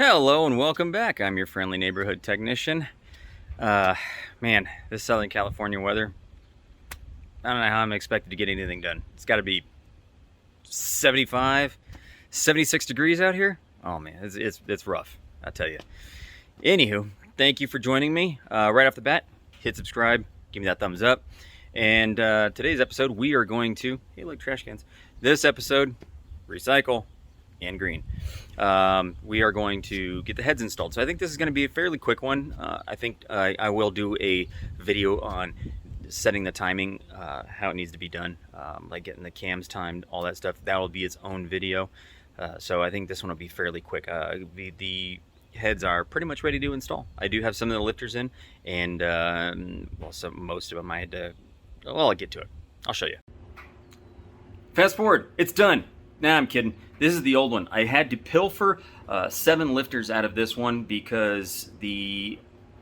Hello and welcome back. I'm your friendly neighborhood technician. Man, this Southern California weather, I don't know how I'm expected to get anything done. It's got to be 75, 76 degrees out here. Oh man, it's rough, I tell you. Anywho, thank you for joining me. Right off the bat, hit subscribe, give me that thumbs up. And today's episode, we are going to, hey look, trash cans. This episode, recycle and green. We are going to get the heads installed. So I think this is going to be a fairly quick one. I think I will do a video on setting the timing, how it needs to be done, like getting the cams timed, all that stuff. That will be its own video. So I think this one will be fairly quick. The heads are pretty much ready to install. I do have some of the lifters in, and well, most of them I had to, well, I'll get to it. I'll show you. Fast forward, it's done. Nah, I'm kidding. This is the old one. I had to pilfer 7 lifters out of this one because the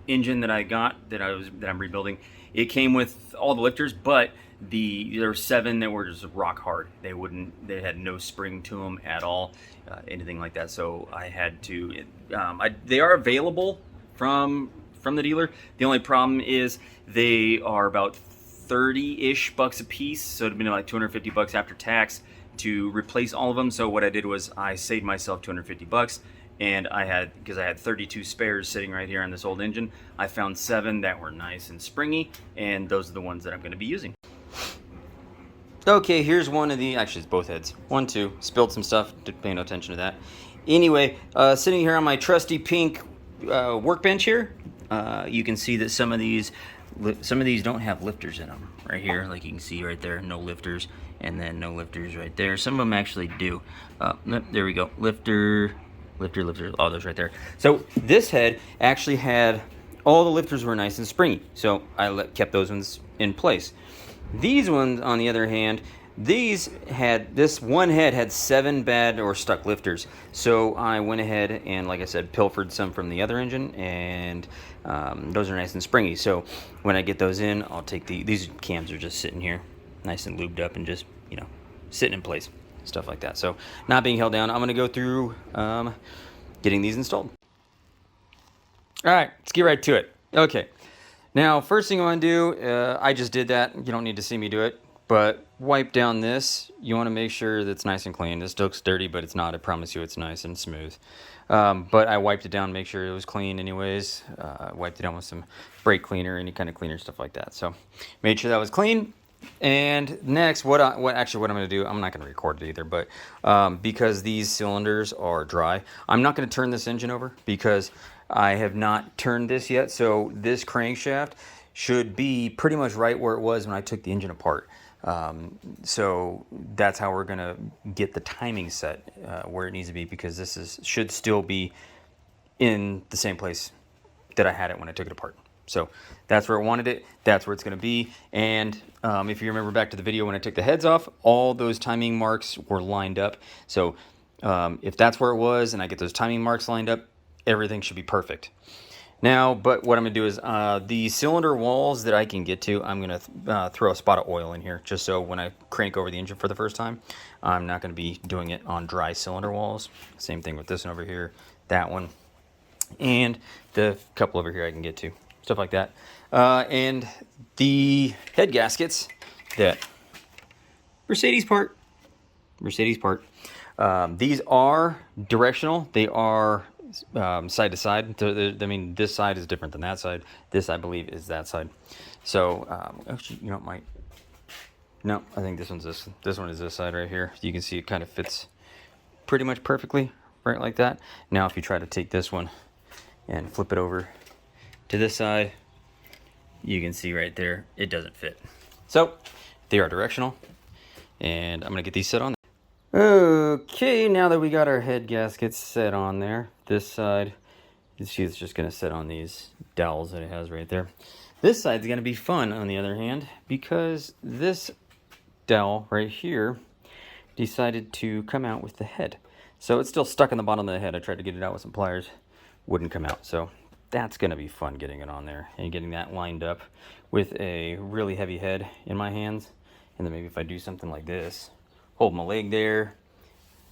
engine that I got, that I'm rebuilding, it came with all the lifters, but there were 7 that were just rock hard. They had no spring to them at all, anything like that. So I had to. They are available from the dealer. The only problem is they are about 30-ish bucks a piece, so it'd be like 250 bucks after tax to replace all of them. So what I did was I saved myself 250 bucks, and because I had 32 spares sitting right here on this old engine, I found 7 that were nice and springy, and those are the ones that I'm going to be using. Okay, here's one of the, actually it's both heads. 1, 2, spilled some stuff, didn't pay no attention to that. Anyway, sitting here on my trusty pink workbench here, you can see that some of these don't have lifters in them. Right here, like you can see right there, no lifters, and then no lifters right there. Some of them actually do. There we go, lifter, all those right there. So this head actually had, all the lifters were nice and springy, so I kept those ones in place. These ones, on the other hand, this one head had 7 bad or stuck lifters. So I went ahead and, like I said, pilfered some from the other engine, and those are nice and springy. So when I get those in, I'll take these cams are just sitting here, nice and lubed up and just, sitting in place, stuff like that. So not being held down. I'm going to go through getting these installed. All right, let's get right to it. Okay. Now, first thing I want to do, I just did that. You don't need to see me do it. But wipe down this. You want to make sure that it's nice and clean. This looks dirty, but it's not. I promise you it's nice and smooth. But I wiped it down to make sure it was clean anyways. Wiped it down with some brake cleaner, any kind of cleaner, stuff like that. So made sure that was clean. And next, what I'm going to do, I'm not going to record it either, but because these cylinders are dry, I'm not going to turn this engine over because I have not turned this yet. So this crankshaft should be pretty much right where it was when I took the engine apart. So that's how we're going to get the timing set where it needs to be, because this should still be in the same place that I had it when I took it apart. So that's where I wanted it. That's where it's going to be. And if you remember back to the video when I took the heads off, all those timing marks were lined up. So if that's where it was and I get those timing marks lined up, everything should be perfect. Now, but what I'm going to do is the cylinder walls that I can get to, I'm going to throw a spot of oil in here, just so when I crank over the engine for the first time, I'm not going to be doing it on dry cylinder walls. Same thing with this one over here, that one, and the couple over here I can get to, stuff like that. And the head gaskets that Mercedes part. These are directional. They are side to side. I mean, this side is different than that side. This, I believe, is that side. So, actually, no, I think this one is this side right here. You can see it kind of fits pretty much perfectly, right like that. Now, if you try to take this one and flip it over to this side, you can see right there, it doesn't fit. So, they are directional, and I'm going to get these set on there. Okay, now that we got our head gaskets set on there, this side, you see it's just going to sit on these dowels that it has right there. This side's going to be fun, on the other hand, because this dowel right here decided to come out with the head. So it's still stuck in the bottom of the head. I tried to get it out with some pliers, wouldn't come out. So that's going to be fun getting it on there and getting that lined up with a really heavy head in my hands. And then maybe if I do something like this, hold my leg there,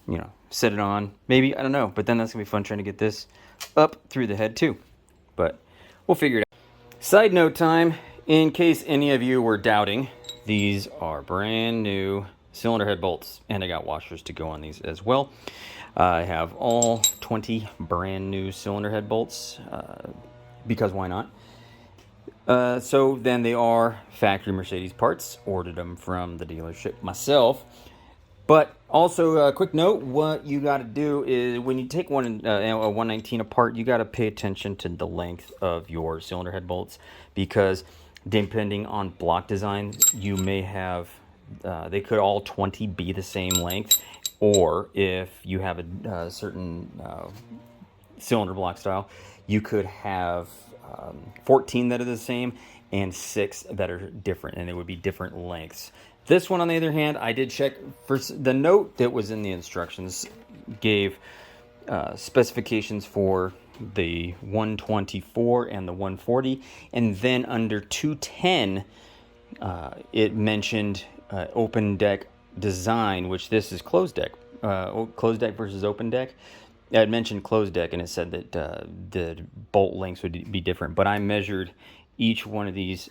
you know, set it on. Maybe, I don't know, but then that's gonna be fun trying to get this up through the head too. But we'll figure it out. Side note time, in case any of you were doubting, these are brand new cylinder head bolts, and I got washers to go on these as well. I have all 20 brand new cylinder head bolts, because why not? So then they are factory Mercedes parts. Ordered them from the dealership myself. But also, a quick note, what you got to do is when you take a 119 apart, you got to pay attention to the length of your cylinder head bolts, because depending on block design, you may have, they could all 20 be the same length, or if you have a certain cylinder block style, you could have 14 that are the same and 6 that are different, and it would be different lengths. This one, on the other hand, I did check for the note that was in the instructions, gave specifications for the 124 and the 140, and then under 210, it mentioned open deck design, which this is closed deck. Closed deck versus open deck. I had mentioned closed deck, and it said that the bolt lengths would be different. But I measured each one of these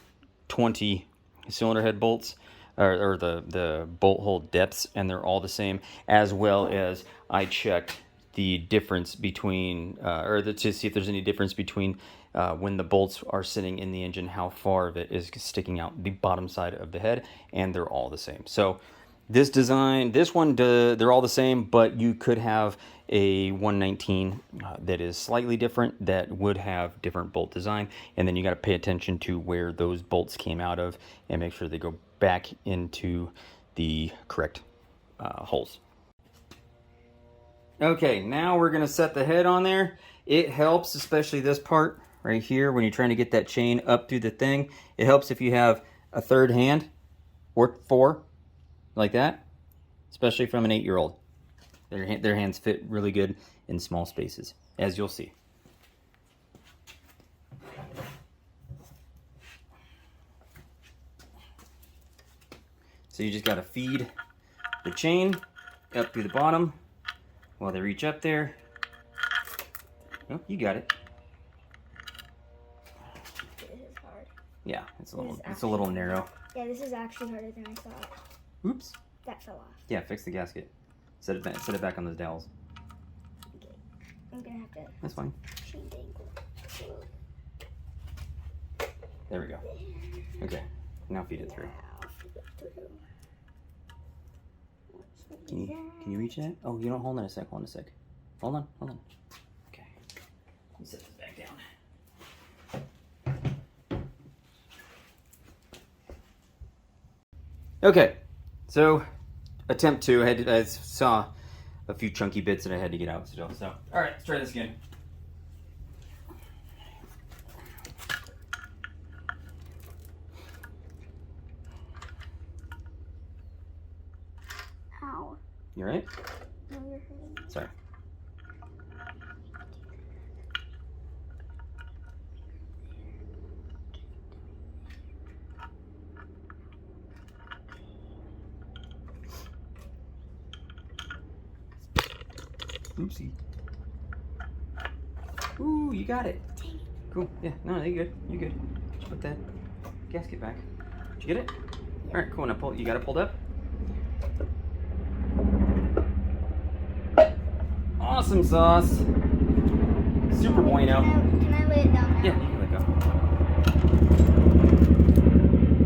20 cylinder head bolts, or the bolt hole depths, and they're all the same, as well as I checked the difference between, to see if there's any difference between when the bolts are sitting in the engine, how far of it is sticking out the bottom side of the head, and they're all the same. So this design, this one, they're all the same, but you could have a 119 that is slightly different, that would have different bolt design, and then you got to pay attention to where those bolts came out of and make sure they go back into the correct holes. Okay, now we're gonna set the head on there. It helps, especially this part right here, when you're trying to get that chain up through the thing. It helps if you have a third hand or 4 like that, especially from an 8-year-old. Their hands fit really good in small spaces, as you'll see. So you just got to feed the chain up through the bottom while they reach up there. Oh, you got it. This is hard. Yeah, it's a little narrow. Yeah, this is actually harder than I thought. Oops. That fell off. Yeah, fix the gasket. Set it back on those dowels. Okay. I'm gonna have to. That's fine. Chain dangle. There we go. Okay, now feed it through. Now feed it through. Can you reach that? Oh, you don't. Hold on a sec. Hold on a sec. Hold on. Okay. Let me set this back down. Okay, so attempt 2. I saw a few chunky bits that I had to get out still. So, all right, let's try this again. Ow. You all right? No, you're hurting. Sorry. Oopsie. Ooh, you got it. Cool. Yeah, no, you're good. You're good. Just put that gasket back. Did you get it? All right, cool. Now pull. You got it pulled up? Awesome sauce. Super bueno. Can I lay it down now? Yeah, you can let go.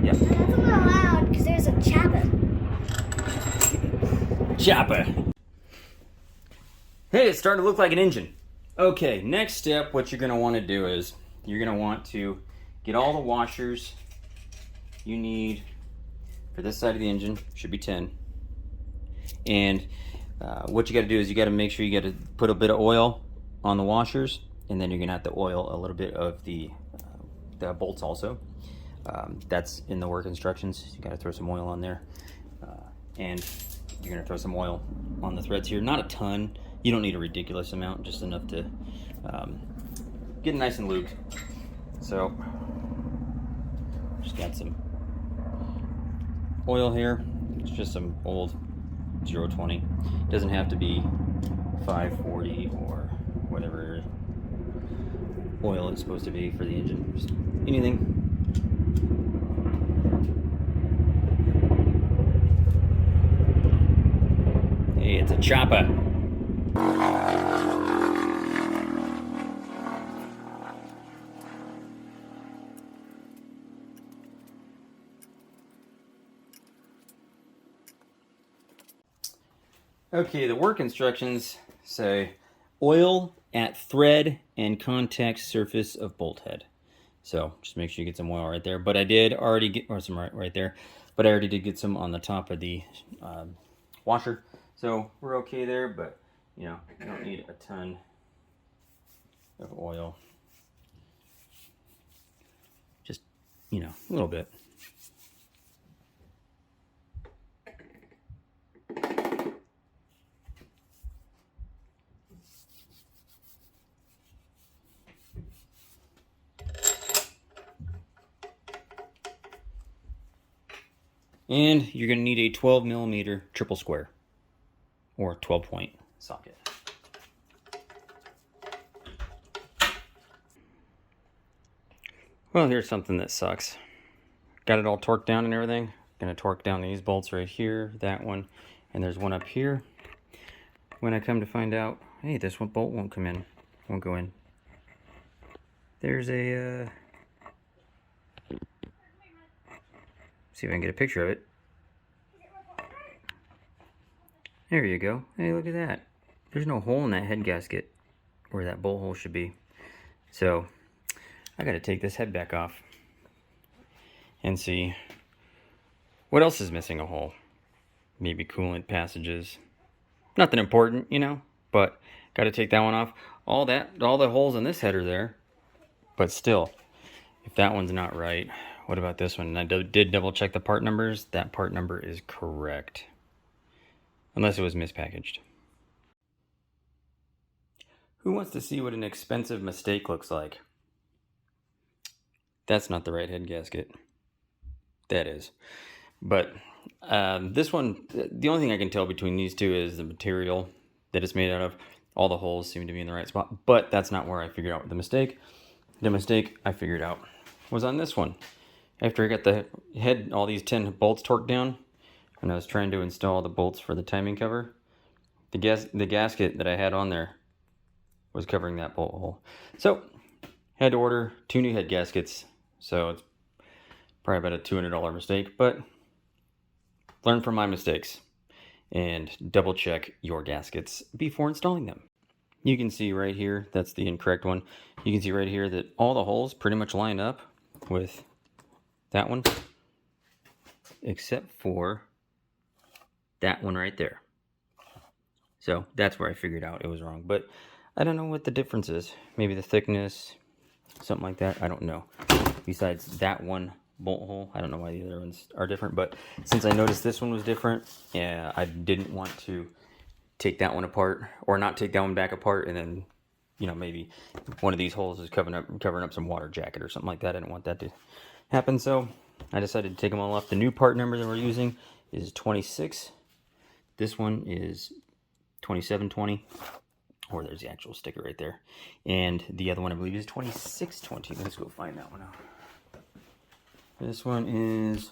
Yeah. That's a little loud because there's a chopper. Chopper. Hey, it's starting to look like an engine. Okay, next step, what you're going to want to do is you're going to want to get all the washers you need for this side of the engine. Should be 10. And what you got to do is you got to make sure you got to put a bit of oil on the washers, and then you're going to have to oil a little bit of the bolts also. That's in the work instructions. You got to throw some oil on there. And you're going to throw some oil on the threads here. Not a ton. You don't need a ridiculous amount, just enough to get nice and lubed. So, just got some oil here. It's just some old 020. It doesn't have to be 540 or whatever oil it's supposed to be for the engine. Just anything. Hey, it's a chopper. Okay, the work instructions say oil at thread and contact surface of bolt head. So just make sure you get some oil right there. But I did already get, or some right there, but I already did get some on the top of the washer. So we're okay there, but you know, you don't need a ton of oil. Just, you know, a little bit. And you're going to need a 12 millimeter triple square or 12 point socket. Well, here's something that sucks. Got it all torqued down and everything. Gonna torque down these bolts right here, that one, and there's one up here. When I come to find out, hey, this one bolt won't come in, won't go in. There's a, see if I can get a picture of it. There you go. Hey, look at that. There's no hole in that head gasket where that bolt hole should be. So I gotta take this head back off and see what else is missing a hole. Maybe coolant passages. Nothing important, you know, but gotta take that one off. All the holes in this head are there, but still, if that one's not right, what about this one? And I did double check the part numbers. That part number is correct. Unless it was mispackaged. Who wants to see what an expensive mistake looks like? That's not the right head gasket. That is. But this one, the only thing I can tell between these two is the material that it's made out of. All the holes seem to be in the right spot, but that's not where I figured out the mistake. The mistake I figured out was on this one. After I got the head, all these 10 bolts torqued down, and I was trying to install the bolts for the timing cover, the gasket that I had on there was covering that bolt hole. So, had to order 2 new head gaskets. So it's probably about a $200 mistake, but learn from my mistakes and double check your gaskets before installing them. You can see right here, that's the incorrect one. You can see right here that all the holes pretty much line up with that one, except for that one right there. So that's where I figured out it was wrong, but I don't know what the difference is. Maybe the thickness, something like that. I don't know. Besides that one bolt hole, I don't know why the other ones are different, but since I noticed this one was different, yeah, I didn't want to take that one apart, or not take that one back apart, and then, you know, maybe one of these holes is covering up some water jacket or something like that. I didn't want that to happen, so I decided to take them all off. The new part number that we're using is 26. This one is 2720, or there's the actual sticker right there. And the other one I believe is 2620. Let's go find that one out. This one is,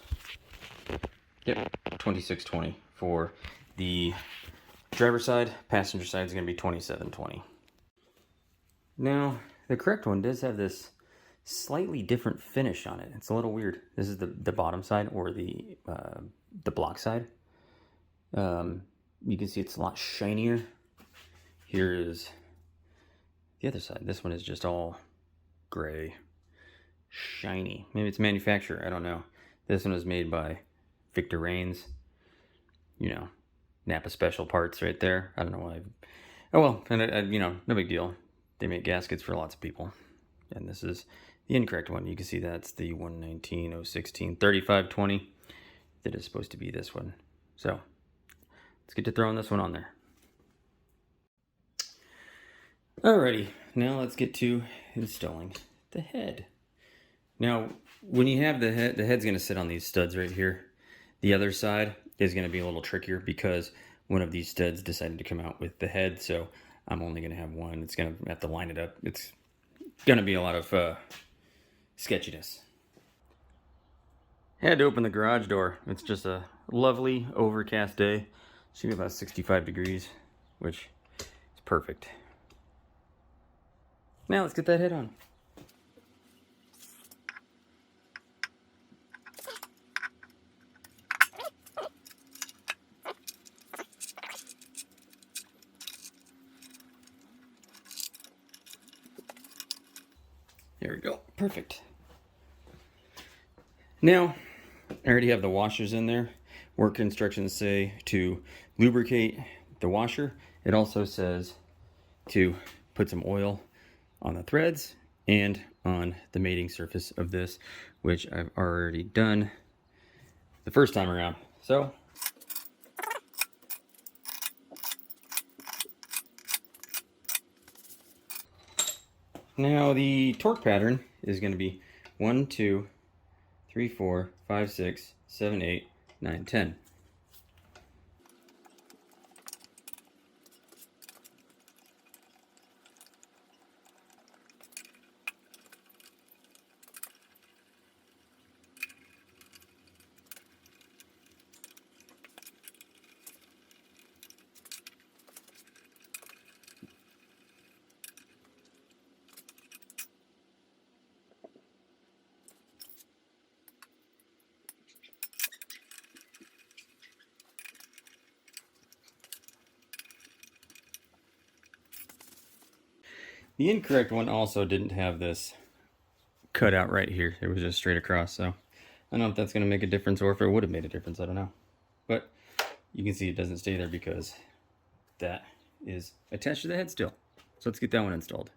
yep, 2620 for the driver's side. Passenger side is going to be 2720. Now, the correct one does have this slightly different finish on it. It's a little weird. This is the bottom side, or the block side. You can see it's a lot shinier. Here is the other side. This one is just all gray, shiny. Maybe it's manufacturer, I don't know. This one was made by Victor Rains. You know, Napa Special Parts right there. I don't know why. Oh well, and you know, no big deal. They make gaskets for lots of people. And this is the incorrect one. You can see that's the 119 016 3520. That is supposed to be this one. So let's get to throwing this one on there. Alrighty, now let's get to installing the head. Now, when you have the head's going to sit on these studs right here. The other side is going to be a little trickier because one of these studs decided to come out with the head, so I'm only going to have one. It's going to have to line it up. It's going to be a lot of sketchiness. Had to open the garage door. It's just a lovely overcast day. Should be about 65 degrees, which is perfect. Now let's get that head on. There we go. Perfect. Now, I already have the washers in there. Work instructions say to lubricate the washer. It also says to put some oil on the threads and on the mating surface of this, which I've already done the first time around. So, now the torque pattern is going to be 1, 2, 3, 4, 5, 6, 7, 8, 9, 10. The incorrect one also didn't have this cut out right here. It was just straight across, so I don't know if that's going to make a difference or if it would have made a difference. I don't know. But you can see it doesn't stay there because that is attached to the head still. So let's get that one installed.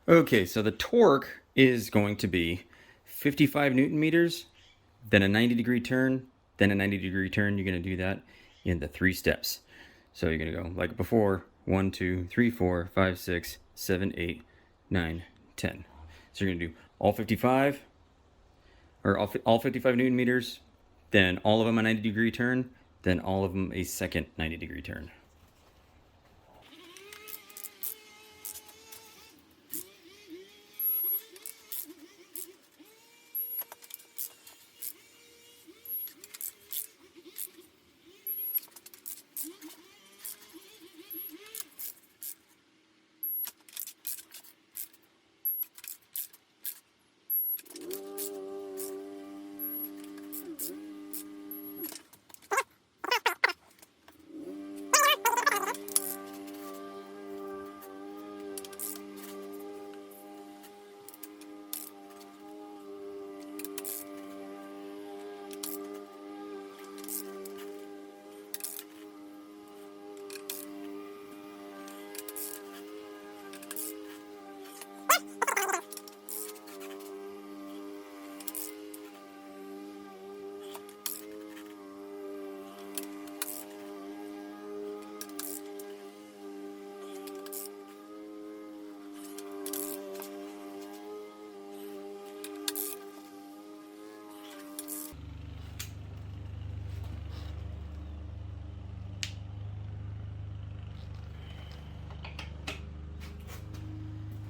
Okay, so the torque is going to be 55 Newton meters, then a 90-degree turn, then a 90-degree turn. You're going to do that in the 3 steps. So you're going to go like before, 1, 2, 3, 4, 5, 6, 7, 8, 9, 10. So you're going to do all 55, or all 55 Newton meters, then all of them a 90-degree turn, then all of them a second 90-degree turn.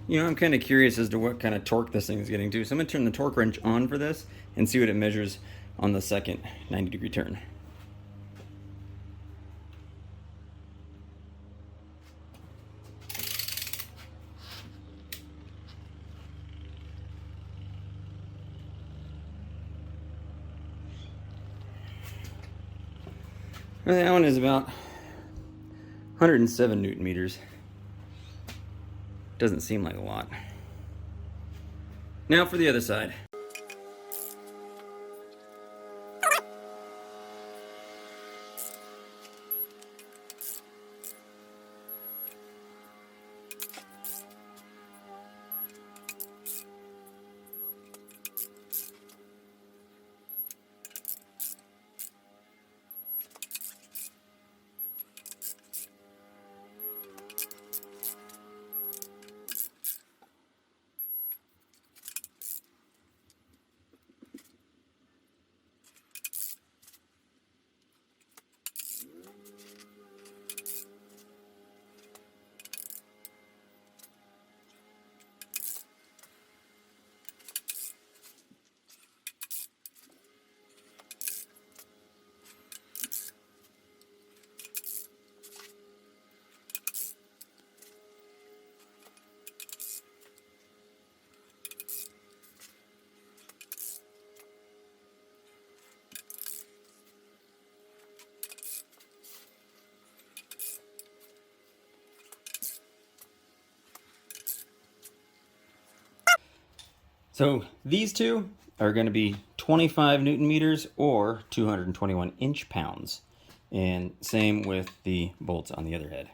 You know, I'm kind of curious as to what kind of torque this thing is getting to. So I'm going to turn the torque wrench on for this and see what it measures on the second 90-degree turn. Well, that one is about 107 Newton meters. Doesn't seem like a lot. Now for the other side. So these two are going to be 25 Newton meters or 221 inch-pounds. And same with the bolts on the other head.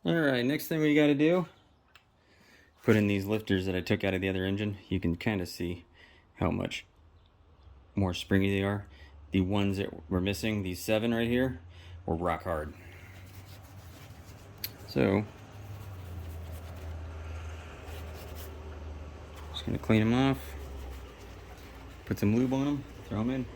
Alright, next thing we got to do, put in these lifters that I took out of the other engine. You can kind of see how much more springy they are. The ones that we're missing, these 7 right here, were rock hard. So, just going to clean them off, put some lube on them, throw them in.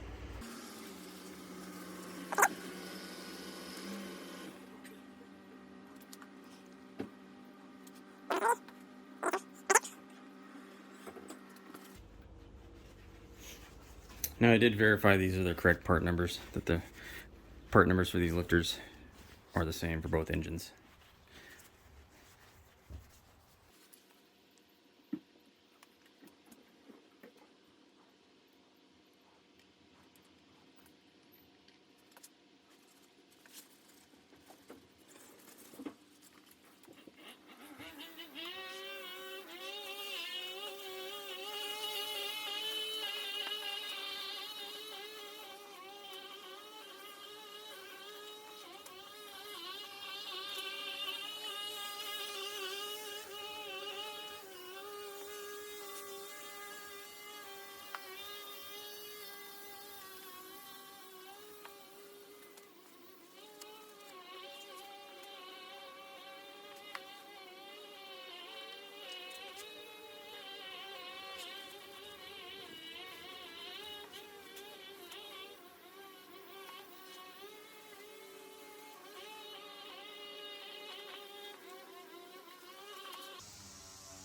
Now I did verify these are the correct part numbers, that the part numbers for these lifters are the same for both engines.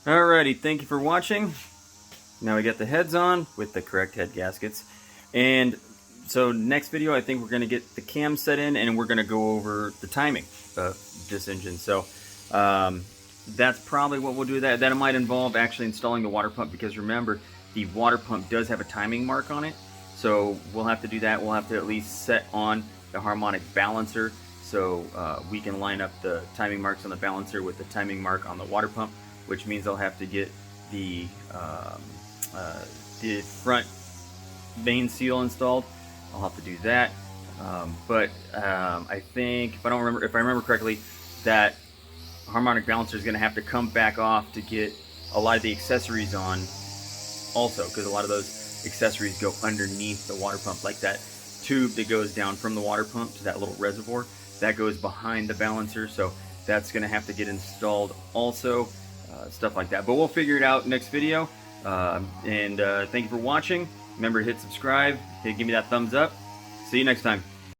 Alrighty, thank you for watching. Now we got the heads on with the correct head gaskets. And so next video, I think we're gonna get the cam set in and we're gonna go over the timing of this engine. So that's probably what we'll do. That might involve actually installing the water pump, because remember, the water pump does have a timing mark on it. So we'll have to do that. We'll have to at least set on the harmonic balancer so we can line up the timing marks on the balancer with the timing mark on the water pump, which means I'll have to get the front main seal installed. I'll have to do that. I think, if I remember correctly, that harmonic balancer is going to have to come back off to get a lot of the accessories on also, because a lot of those accessories go underneath the water pump, like that tube that goes down from the water pump to that little reservoir that goes behind the balancer. So that's going to have to get installed also. Stuff like that, but we'll figure it out next video. Thank you for watching. Remember to hit subscribe, give me that thumbs up. See you next time.